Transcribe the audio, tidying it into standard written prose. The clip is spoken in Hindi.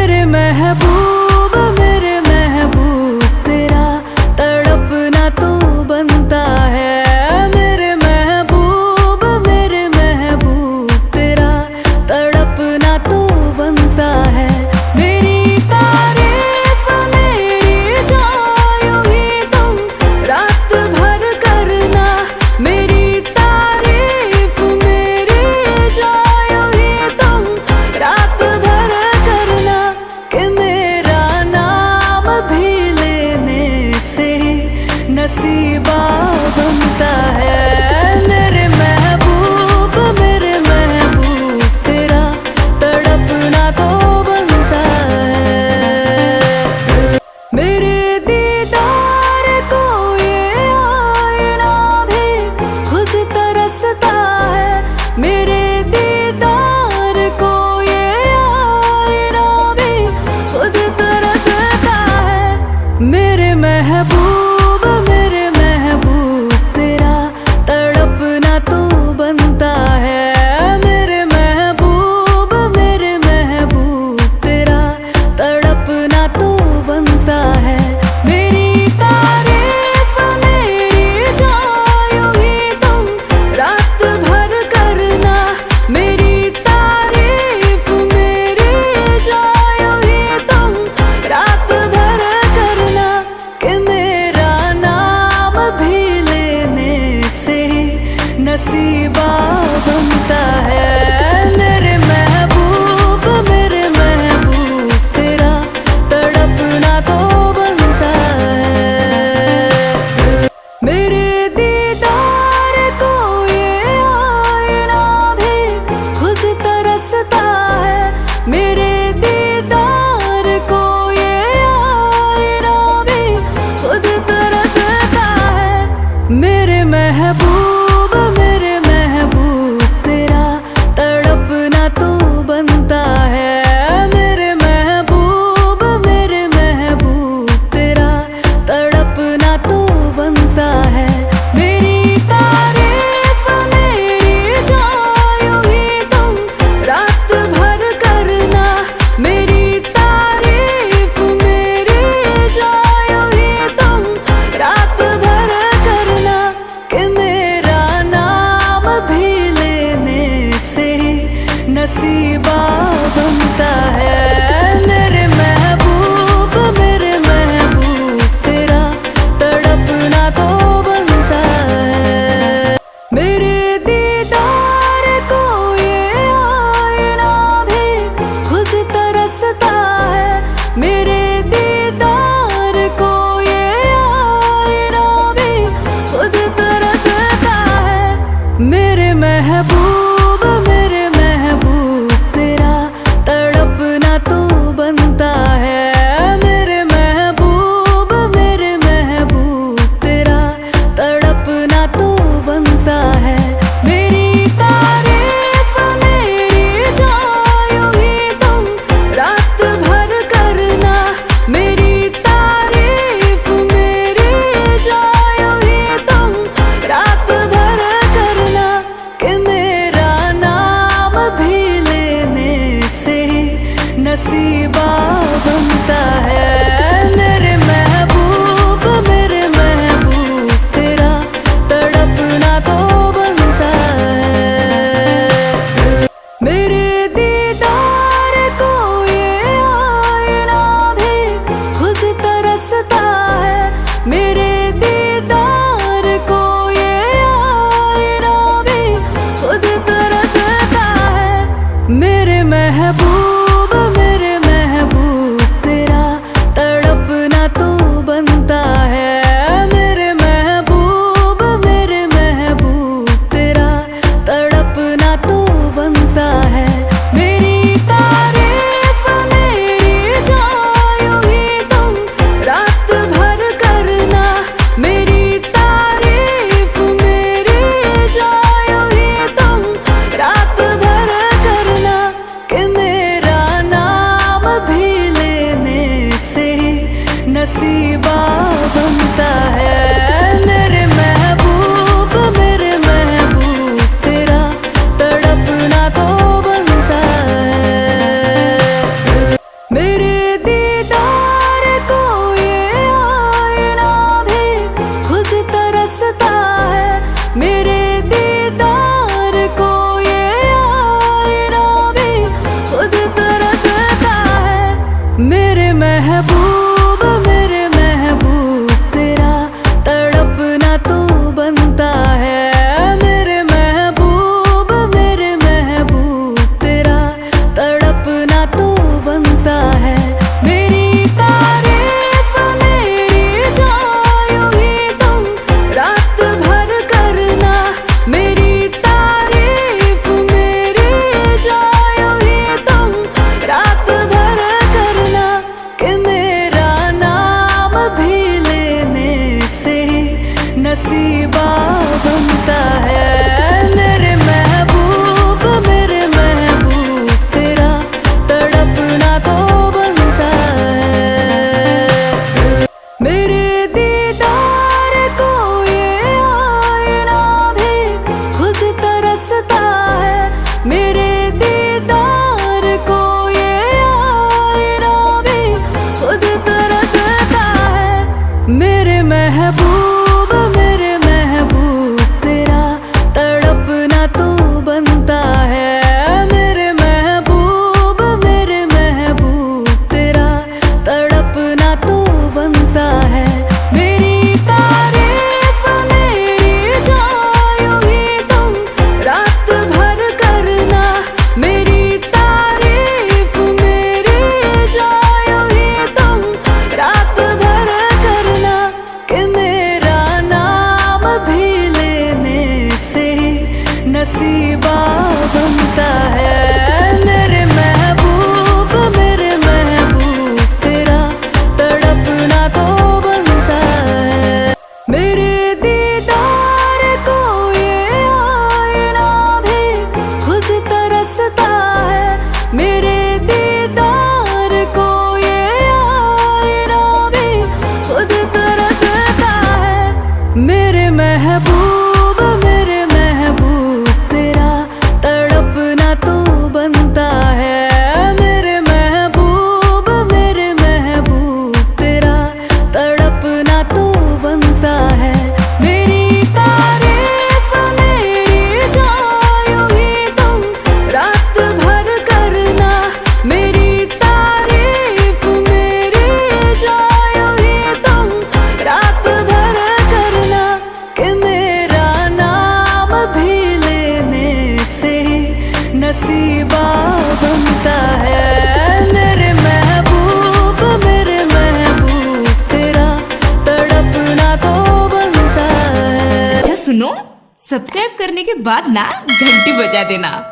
मेरे महबूब तेरा तड़पना तो बनता है। मेरे महबूब तेरा तड़पना तो बनता है। मेरी तारीफ मेरी जायूं ही तुम रात भर करना। मेरी तारीफ मेरी जायूं ही तुम रात भर करना। कि मेरा नाम भी लेने से नसीबा बनता है। मेरे महबूब तेरा तड़पना तो बनता है। मेरे दीदार को ये आईना भी खुद तरसता है। मेरे दीदार को ये आईना भी खुद तरसता है। मेरे महबूब तेरा तड़पना तो बनता है। मेरे महबूब तेरा तड़पना तो बनता है। मेरी तारीफ मेरी जायूं ही तुम रात भर करना। मेरी तारीफ मेरी जायूं ही तुम रात भर करना। कि मेरा नाम भी लेने से नसीबा बनता है। मेरे महबूब तेरा तड़पना तो बनता है। मेरे दीदार को ये आईना भी खुद तरसता है। मेरे दीदार को ये आईना भी खुद तरसता है। मेरे महबूब तेरा तड़पना तो बनता है। मेरे महबूब तेरा तड़पना तो बनता है। मेरी तारीफ मेरी जायूं ही तुम रात भर करना। मेरी तारीफ मेरी जायूं ही तुम रात भर करना। कि मेरा नाम भी लेने से नसीबा बनता है। मेरे महबूब तेरा तड़पना तो बनता है। मेरे दीदार को ये आईना भी खुद तरसता है। मेरे दीदार को ये आईना भी खुद तरसता है। मेरे महबूब तेरा तड़पना तो बनता है। मेरे महबूब तेरा तड़पना तो बनता है। मेरी तारीफ मेरी जायूं ही तुम रात भर करना। मेरी तारीफ मेरी जायूं ही तुम रात भर करना। कि मेरा नाम भी लेने से नसीबा बनता है। मेरे महबूब तेरा तड़पना तो बनता है। मेरे दीदार को ये आईना भी खुद तरसता है। मेरे दीदार को ये आईना भी खुद तरसता है। मेरे महबूब तेरा तड़पना तो बनता है। मेरे महबूब तेरा तड़पना तो बनता है। मेरी तारीफ मेरी जायूं ही तुम रात भर करना। मेरी तारीफ मेरी जायूं ही तुम रात भर करना। कि मेरा नाम भी लेने से नसीबा बनता है। मेरे महबूब तेरा तड़पना तो बनता है। मेरे दीदार को ये आईना भी खुद तरसता है। मेरे दीदार को ये आईना भी खुद तरसता है। मेरे महबूब तेरा तड़पना तो बनता है। मेरे महबूब तेरा तड़पना तो बनता है। मेरी तारीफ मेरी जायूं ही तुम रात भर करना। मेरी तारीफ मेरी जायूं ही तुम रात भर करना। कि मेरा नाम भी लेने से नसीबा बनता है। मेरे महबूब तेरा तड़पना तो बनता है। मेरे दीदार को ये आईना भी खुद तरसता है। मेरे दीदार को ये आईना भी खुद तरसता है। मेरे महबूब तेरा तड़पना तो बनता है। मेरे महबूब तेरा तड़पना तो बनता है। मेरी तारीफ मेरी जायूं ही तुम रात भर करना। मेरी तारीफ मेरी जायूं ही तुम रात भर करना। कि मेरा नाम भी लेने से नसीबा बनता है। मेरे महबूब तेरा तड़पना तो बनता है। मेरे दीदार को ये आईना भी खुद तरसता है। मेरे दीदार को ये आईना भी खुद तरसता है। मेरे महबूब तेरा तड़पना तो बनता है। मेरे महबूब तेरा तड़पना तो बनता है। मेरी तारीफ मेरी जायूं ही तुम रात भर करना। मेरी तारीफ मेरी जायूं ही तुम रात भर करना। कि मेरा नाम भी लेने से नसीबा बनता है। मेरे महबूब तेरा तड़पना तो बनता है। अच्छा सुनो, सब्सक्राइब करने के बाद ना घंटी बजा देना।